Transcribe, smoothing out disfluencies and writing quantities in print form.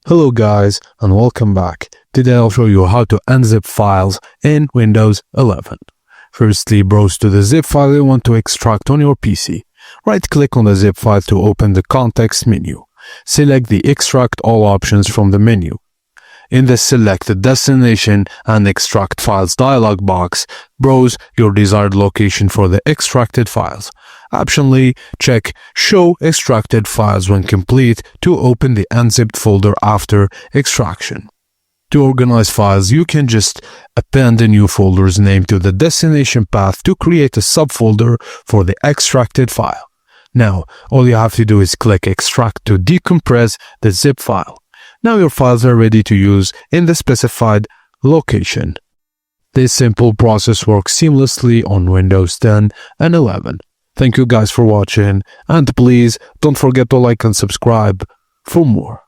Hello guys and welcome back. Today I'll show you how to unzip files in Windows 11. Firstly, browse to the zip file you want to extract on your PC. Right-click on the zip file to open the context menu. Select the Extract All options from the menu. In the Select the Destination and Extract Files dialog box, browse your desired location for the extracted files. Optionally, check Show Extracted Files when complete to open the unzipped folder after extraction. To organize files, you can just append a new folder's name to the destination path to create a subfolder for the extracted file. Now, all you have to do is click Extract to decompress the zip file. Now your files are ready to use in the specified location. This simple process works seamlessly on Windows 10 and 11. Thank you guys for watching, and please don't forget to like and subscribe for more.